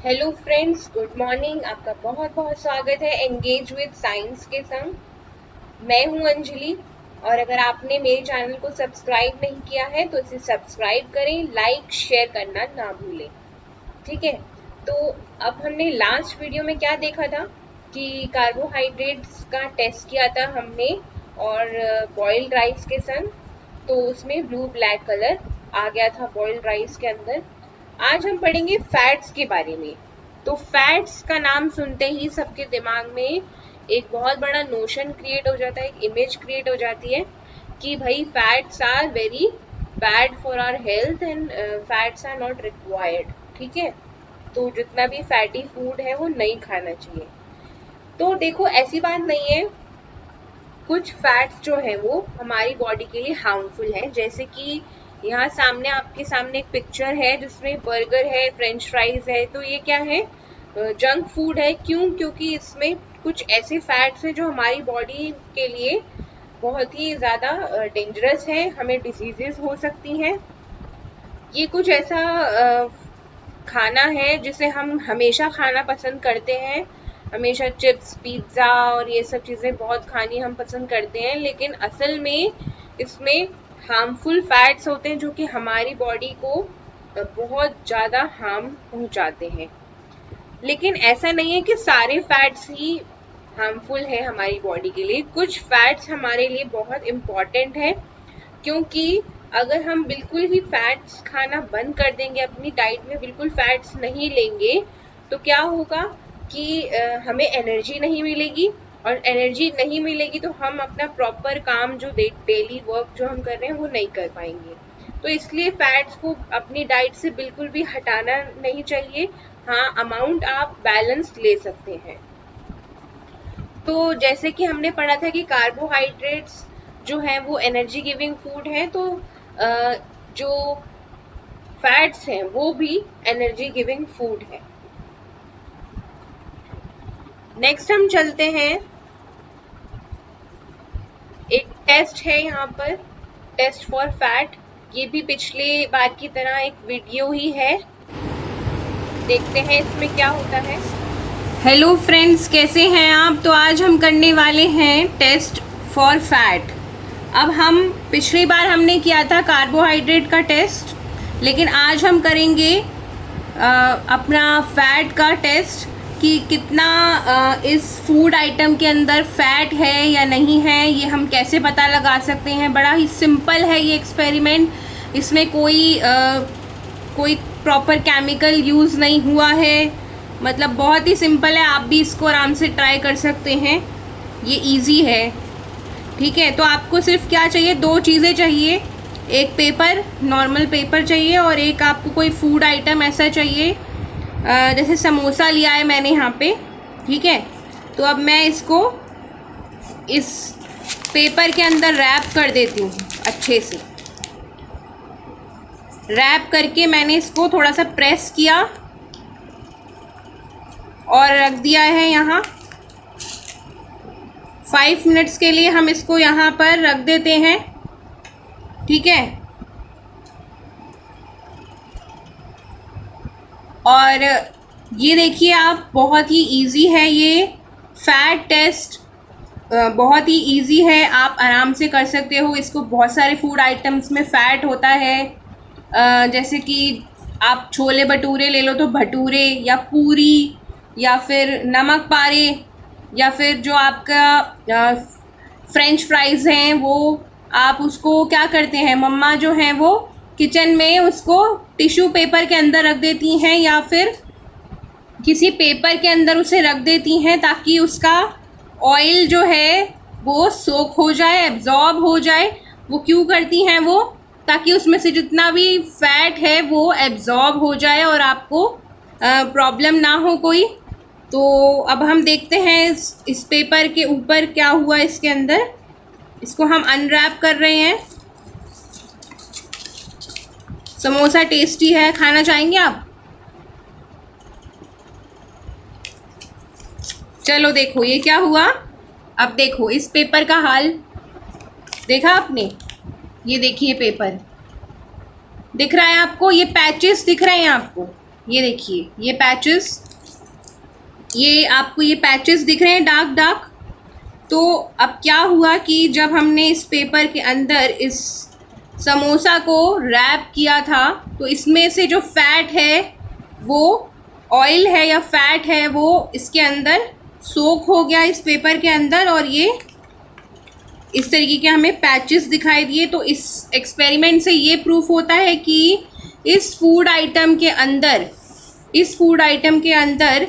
Hello friends, good morning. आपका बहुत बहुत स्वागत है एंगेज विद साइंस के संग। मैं हूं अंजलि। और अगर आपने मेरे चैनल को सब्सक्राइब नहीं किया है तो इसे सब्सक्राइब करें, लाइक शेयर करना ना भूलें। ठीक है। तो अब हमने लास्ट वीडियो में क्या देखा था कि कार्बोहाइड्रेट्स का टेस्ट किया था हमने और बॉइल्ड राइस के संग। तो उसमें ब्लू ब्लैक कलर आ गया था बॉइल्ड राइस के अंदर। आज हम पढ़ेंगे फैट्स के बारे में। तो फैट्स का नाम सुनते ही सबके दिमाग में एक बहुत बड़ा नोशन क्रिएट हो जाता है, एक इमेज क्रिएट हो जाती है कि भाई fats are very bad for our health and fats are not required. ठीक है। तो जितना भी फैटी फूड है वो नहीं खाना चाहिए। तो देखो, ऐसी बात नहीं है। कुछ फैट्स जो है वो हमारी बॉडी के लिए हार्मफुल है। जैसे कि यहाँ सामने आपके सामने एक पिक्चर है जिसमें बर्गर है, फ्रेंच फ्राइज है। तो ये क्या है? जंक फूड है। क्यों? क्योंकि इसमें कुछ ऐसे फैट्स हैं जो हमारी बॉडी के लिए बहुत ही ज़्यादा डेंजरस है, हमें डिजीजेस हो सकती हैं। ये कुछ ऐसा खाना है जिसे हम हमेशा खाना पसंद करते हैं। हमेशा चिप्स, पिज्ज़ा और ये सब चीज़ें बहुत खानी हम पसंद करते हैं, लेकिन असल में इसमें हार्मफुल फैट्स होते हैं जो कि हमारी बॉडी को बहुत ज़्यादा हार्म पहुंचाते हैं। लेकिन ऐसा नहीं है कि सारे फैट्स ही हार्मफुल है हमारी बॉडी के लिए। कुछ फैट्स हमारे लिए बहुत इम्पॉर्टेंट है, क्योंकि अगर हम बिल्कुल ही फैट्स खाना बंद कर देंगे, अपनी डाइट में बिल्कुल फैट्स नहीं लेंगे, तो क्या होगा कि हमें एनर्जी नहीं मिलेगी। और एनर्जी नहीं मिलेगी तो हम अपना प्रॉपर काम जो डेली वर्क जो हम कर रहे हैं वो नहीं कर पाएंगे। तो इसलिए फैट्स को अपनी डाइट से बिल्कुल भी हटाना नहीं चाहिए। हाँ, अमाउंट आप बैलेंस ले सकते हैं। तो जैसे कि हमने पढ़ा था कि कार्बोहाइड्रेट्स जो है वो एनर्जी गिविंग फूड है, तो जो फैट्स हैं वो भी एनर्जी गिविंग फूड है। नेक्स्ट हम चलते हैं। एक टेस्ट है यहाँ पर, टेस्ट फॉर फैट। ये भी पिछले बार की तरह एक वीडियो ही है। देखते हैं इसमें क्या होता है। हेलो फ्रेंड्स, कैसे हैं आप? तो आज हम करने वाले हैं टेस्ट फॉर फैट। अब हम पिछली बार हमने किया था कार्बोहाइड्रेट का टेस्ट, लेकिन आज हम करेंगे अपना फैट का टेस्ट कि कितना इस फूड आइटम के अंदर फैट है या नहीं है। ये हम कैसे पता लगा सकते हैं? बड़ा ही सिंपल है ये एक्सपेरिमेंट। इसमें कोई प्रॉपर केमिकल यूज़ नहीं हुआ है। मतलब बहुत ही सिंपल है, आप भी इसको आराम से ट्राई कर सकते हैं। ये इजी है। ठीक है। तो आपको सिर्फ क्या चाहिए? दो चीज़ें चाहिए। एक पेपर, नॉर्मल पेपर चाहिए, और एक आपको कोई फूड आइटम ऐसा चाहिए। जैसे समोसा लिया है मैंने यहाँ पे। ठीक है। तो अब मैं इसको इस पेपर के अंदर रैप कर देती हूँ अच्छे से। रैप करके मैंने इसको थोड़ा सा प्रेस किया और रख दिया है यहाँ। 5 मिनट्स के लिए हम इसको यहाँ पर रख देते हैं। ठीक है। और ये देखिए आप, बहुत ही इजी है ये फैट टेस्ट। बहुत ही इजी है, आप आराम से कर सकते हो इसको। बहुत सारे फूड आइटम्स में फ़ैट होता है। जैसे कि आप छोले भटूरे ले लो तो भटूरे या पूरी या फिर नमक पारे, या फिर जो आपका फ्रेंच फ्राइज़ हैं वो आप उसको क्या करते हैं, मम्मा जो हैं वो किचन में उसको टिश्यू पेपर के अंदर रख देती हैं या फिर किसी पेपर के अंदर उसे रख देती हैं ताकि उसका ऑयल जो है वो सोक हो जाए, एब्जॉर्ब हो जाए। वो क्यों करती हैं वो? ताकि उसमें से जितना भी फैट है वो एब्जॉर्ब हो जाए और आपको प्रॉब्लम ना हो कोई। तो अब हम देखते हैं इस पेपर के ऊपर क्या हुआ इसके अंदर। इसको हम अनरैप कर रहे हैं। समोसा टेस्टी है, खाना चाहेंगे आप? चलो देखो ये क्या हुआ। अब देखो इस पेपर का हाल, देखा आपने? ये देखिए पेपर दिख रहा है आपको, ये पैचेस दिख रहे हैं आपको। ये देखिए ये पैचेस, ये आपको ये पैचेस दिख रहे हैं डार्क डार्क। तो अब क्या हुआ कि जब हमने इस पेपर के अंदर इस समोसा को रैप किया था तो इसमें से जो फैट है वो, ऑयल है या फैट है, वो इसके अंदर सोक हो गया इस पेपर के अंदर, और ये इस तरीके के हमें पैचेस दिखाई दिए। तो इस एक्सपेरिमेंट से ये प्रूफ होता है कि इस फूड आइटम के अंदर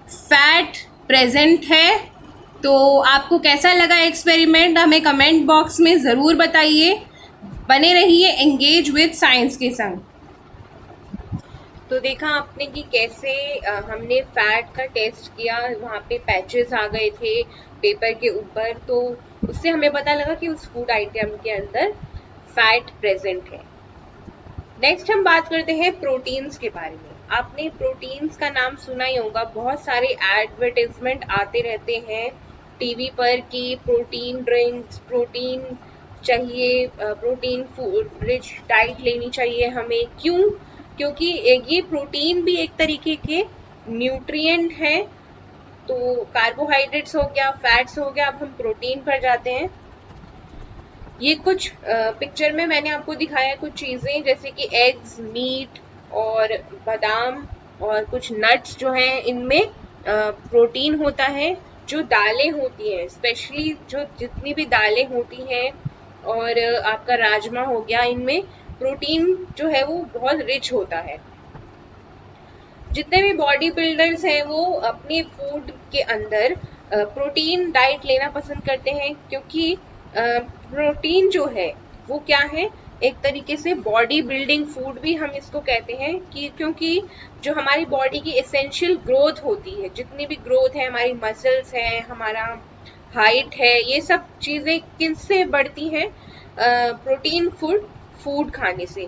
फैट प्रेजेंट है। तो आपको कैसा लगा एक्सपेरिमेंट हमें कमेंट बॉक्स में ज़रूर बताइए। बने रहिए एंगेज विद साइंस के संग। तो देखा आपने कि कैसे हमने फैट का टेस्ट किया, वहाँ पे पैचेस आ गए थे पेपर के ऊपर, तो उससे हमें पता लगा कि उस फूड आइटम के अंदर फैट प्रेजेंट है। नेक्स्ट हम बात करते हैं प्रोटीन्स के बारे में। आपने प्रोटीन्स का नाम सुना ही होगा, बहुत सारे एडवर्टाइजमेंट आते रहते हैं टीवी पर कि प्रोटीन ड्रिंक्स, प्रोटीन चाहिए, प्रोटीन फूड रिच डाइट लेनी चाहिए हमें। क्यों? क्योंकि ये प्रोटीन भी एक तरीके के न्यूट्रिएंट हैं। तो कार्बोहाइड्रेट्स हो गया, फैट्स हो गया, अब हम प्रोटीन पर जाते हैं। ये कुछ पिक्चर में मैंने आपको दिखाया कुछ चीज़ें, जैसे कि एग्स, मीट और बादाम और कुछ नट्स जो हैं, इनमें प्रोटीन होता है। जो दालें होती हैं, स्पेशली जो जितनी भी दालें होती हैं और आपका राजमा हो गया, इनमें प्रोटीन जो है वो बहुत रिच होता है। जितने भी बॉडी बिल्डर्स हैं वो अपने फूड के अंदर प्रोटीन डाइट लेना पसंद करते हैं, क्योंकि प्रोटीन जो है वो क्या है, एक तरीके से बॉडी बिल्डिंग फूड भी हम इसको कहते हैं। कि क्योंकि जो हमारी बॉडी की एसेंशियल ग्रोथ होती है, जितनी भी ग्रोथ है, हमारी मसल्स हैं, हमारा हाइट है, ये सब चीज़ें किससे बढ़ती हैं? प्रोटीन फूड खाने से।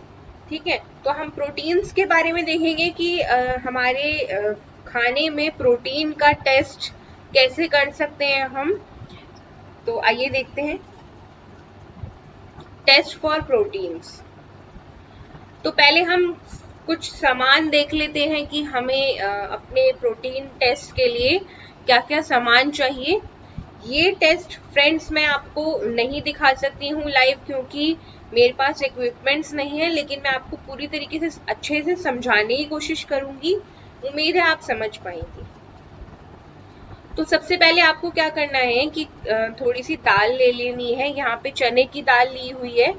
ठीक है, तो हम प्रोटीन्स के बारे में देखेंगे कि हमारे खाने में प्रोटीन का टेस्ट कैसे कर सकते हैं हम। तो आइए देखते हैं टेस्ट फॉर प्रोटीन्स। तो पहले हम कुछ सामान देख लेते हैं कि हमें अपने प्रोटीन टेस्ट के लिए क्या क्या सामान चाहिए। ये टेस्ट फ्रेंड्स मैं आपको नहीं दिखा सकती हूँ लाइव, क्योंकि मेरे पास इक्विपमेंट्स नहीं है, लेकिन मैं आपको पूरी तरीके से अच्छे से समझाने की कोशिश करूंगी। उम्मीद है आप समझ पाएंगे। तो सबसे पहले आपको क्या करना है कि थोड़ी सी दाल ले लेनी है। यहाँ पे चने की दाल ली हुई है,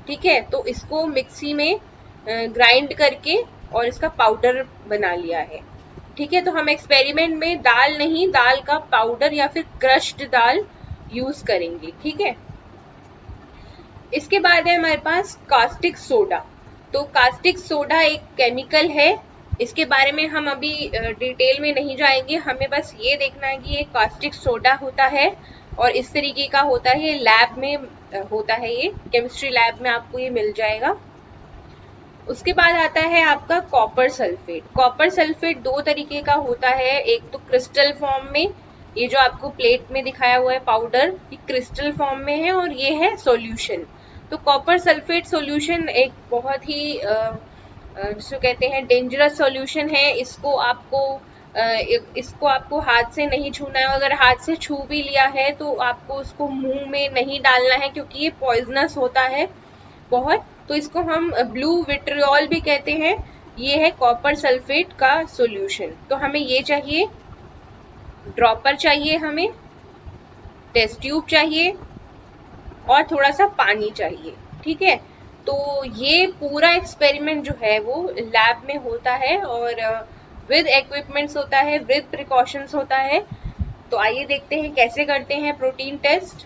ठीक है। तो इसको मिक्सी में ग्राइंड करके और इसका पाउडर बना लिया है, ठीक है। तो हम एक्सपेरिमेंट में दाल नहीं, दाल का पाउडर या फिर क्रश्ड दाल यूज करेंगे, ठीक है। इसके बाद है हमारे पास कास्टिक सोडा। तो कास्टिक सोडा एक केमिकल है, इसके बारे में हम अभी डिटेल में नहीं जाएंगे। हमें बस ये देखना है कि ये कास्टिक सोडा होता है और इस तरीके का होता है, लैब में होता है, ये केमिस्ट्री लैब में आपको ये मिल जाएगा। उसके बाद आता है आपका कॉपर सल्फेट। कॉपर सल्फेट दो तरीके का होता है, एक तो क्रिस्टल फॉर्म में, ये जो आपको प्लेट में दिखाया हुआ है पाउडर, ये क्रिस्टल फॉर्म में है, और ये है सॉल्यूशन। तो कॉपर सल्फेट सॉल्यूशन एक बहुत ही जिसको कहते हैं डेंजरस सॉल्यूशन है। इसको आपको हाथ से नहीं छूना है। अगर हाथ से छू भी लिया है तो आपको उसको मुंह में नहीं डालना है, क्योंकि ये पॉइजनस होता है बहुत। तो इसको हम ब्लू विट्रियोल भी कहते हैं। ये है कॉपर सल्फेट का सॉल्यूशन। तो हमें ये चाहिए, ड्रॉपर चाहिए, हमें टेस्ट ट्यूब चाहिए और थोड़ा सा पानी चाहिए, ठीक है। तो ये पूरा एक्सपेरिमेंट जो है वो लैब में होता है और विद इक्विपमेंट्स होता है, विद प्रिकॉशंस होता है। तो आइए देखते हैं कैसे करते हैं प्रोटीन टेस्ट।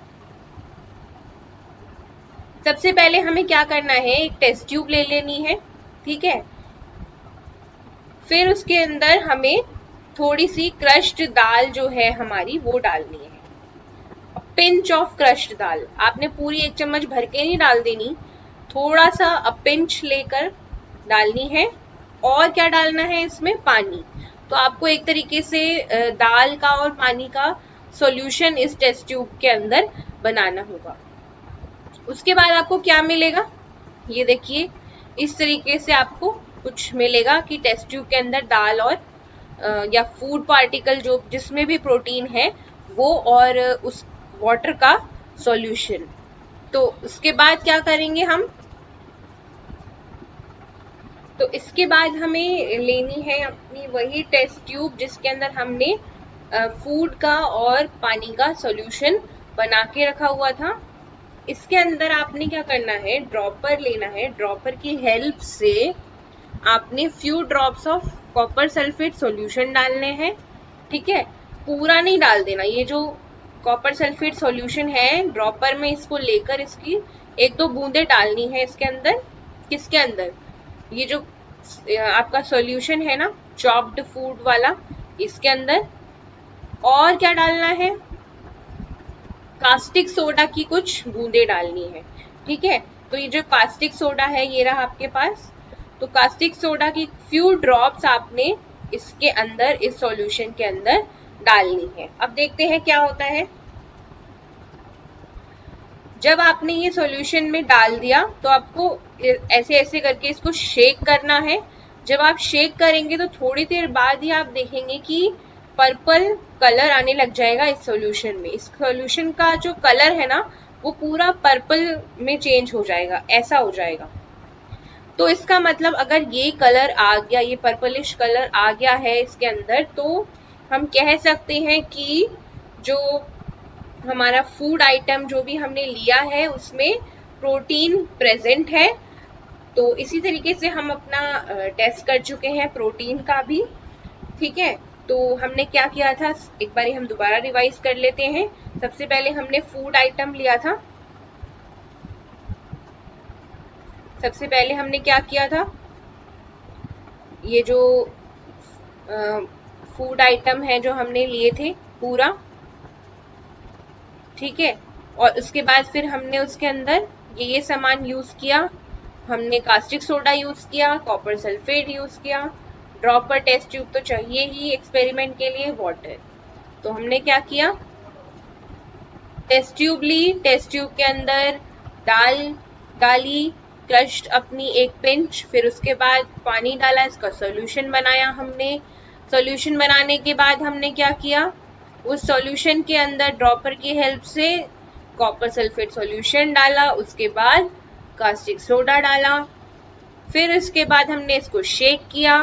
सबसे पहले हमें क्या करना है, एक टेस्ट ट्यूब ले लेनी है, ठीक है। फिर उसके अंदर हमें थोड़ी सी क्रश्ड दाल जो है हमारी वो डालनी है, पिंच ऑफ क्रश्ड दाल। आपने पूरी एक चम्मच भर के नहीं डाल देनी, थोड़ा सा पिंच लेकर डालनी है। और क्या डालना है इसमें, पानी। तो आपको एक तरीके से दाल का और पानी का सॉल्यूशन इस टेस्ट ट्यूब के अंदर बनाना होगा। उसके बाद आपको क्या मिलेगा, ये देखिए, इस तरीके से आपको कुछ मिलेगा कि टेस्ट ट्यूब के अंदर दाल और या फूड पार्टिकल जो जिसमें भी प्रोटीन है वो, और उस वाटर का सॉल्यूशन। तो उसके बाद क्या करेंगे हम, तो इसके बाद हमें लेनी है अपनी वही टेस्ट ट्यूब जिसके अंदर हमने फूड का और पानी का सॉल्यूशन बना के रखा हुआ था। इसके अंदर आपने क्या करना है, ड्रॉपर लेना है। ड्रॉपर की हेल्प से आपने few drops of copper sulphate solution डालने हैं। ठीक है, पूरा नहीं डाल देना। ये जो कॉपर सल्फेट सॉल्यूशन है ड्रॉपर में, इसको लेकर इसकी एक दो बूंदे डालनी है इसके अंदर। किसके अंदर, ये जो आपका सॉल्यूशन है ना चॉप्ड फूड वाला, इसके अंदर। और क्या डालना है, कास्टिक सोडा की कुछ बूंदे डालनी है। ठीक है, तो ये जो कास्टिक सोडा है ये रहा आपके पास। तो कास्टिक सोडा की फ्यू ड्रॉप्स आपने इसके अंदर, इस सॉल्यूशन के अंदर डालनी है। अब देखते हैं क्या होता है। जब आपने ये सॉल्यूशन में डाल दिया तो आपको ऐसे ऐसे करके इसको शेक करना है। जब आप शेक करेंगे तो थोड़ी देर बाद ही आप देखेंगे कि पर्पल कलर आने लग जाएगा इस सॉल्यूशन में। इस सॉल्यूशन का जो कलर है ना वो पूरा पर्पल में चेंज हो जाएगा, ऐसा हो जाएगा। तो इसका मतलब अगर ये कलर आ गया, ये पर्पलिश कलर आ गया है इसके अंदर, तो हम कह सकते हैं कि जो हमारा फूड आइटम जो भी हमने लिया है उसमें प्रोटीन प्रेजेंट है। तो इसी तरीके से हम अपना टेस्ट कर चुके हैं प्रोटीन का भी। ठीक है, तो हमने क्या किया था, एक बार हम दोबारा रिवाइज कर लेते हैं। सबसे पहले हमने फूड आइटम लिया था। सबसे पहले हमने क्या किया था, ये जो फूड आइटम है जो हमने लिए थे पूरा। ठीक है, और उसके बाद फिर हमने उसके अंदर ये सामान यूज किया। हमने कास्टिक सोडा यूज किया, कॉपर सल्फेट यूज किया, ड्रॉपर टेस्ट ट्यूब तो चाहिए ही एक्सपेरिमेंट के लिए, वाटर। तो हमने क्या किया, टेस्ट ट्यूब ली, टेस्ट ट्यूब के अंदर दाल डाली, क्रश्ड अपनी एक पिंच, फिर उसके बाद पानी डाला, इसका सॉल्यूशन बनाया हमने। सॉल्यूशन बनाने के बाद हमने क्या किया, उस सॉल्यूशन के अंदर ड्रॉपर की हेल्प से कॉपर सल्फेट सॉल्यूशन डाला, उसके बाद कास्टिक सोडा डाला, फिर इसके बाद हमने इसको शेक किया।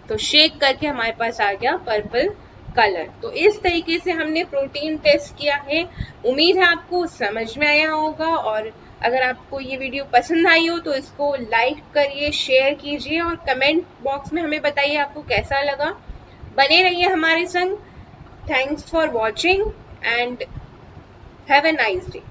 तो शेक करके हमारे पास आ गया पर्पल कलर। तो इस तरीके से हमने प्रोटीन टेस्ट किया है। उम्मीद है आपको समझ में आया होगा, और अगर आपको ये वीडियो पसंद आई हो तो इसको लाइक करिए, शेयर कीजिए और कमेंट बॉक्स में हमें बताइए आपको कैसा लगा। बने रहिए हमारे संग। Thanks for watching and have a nice day.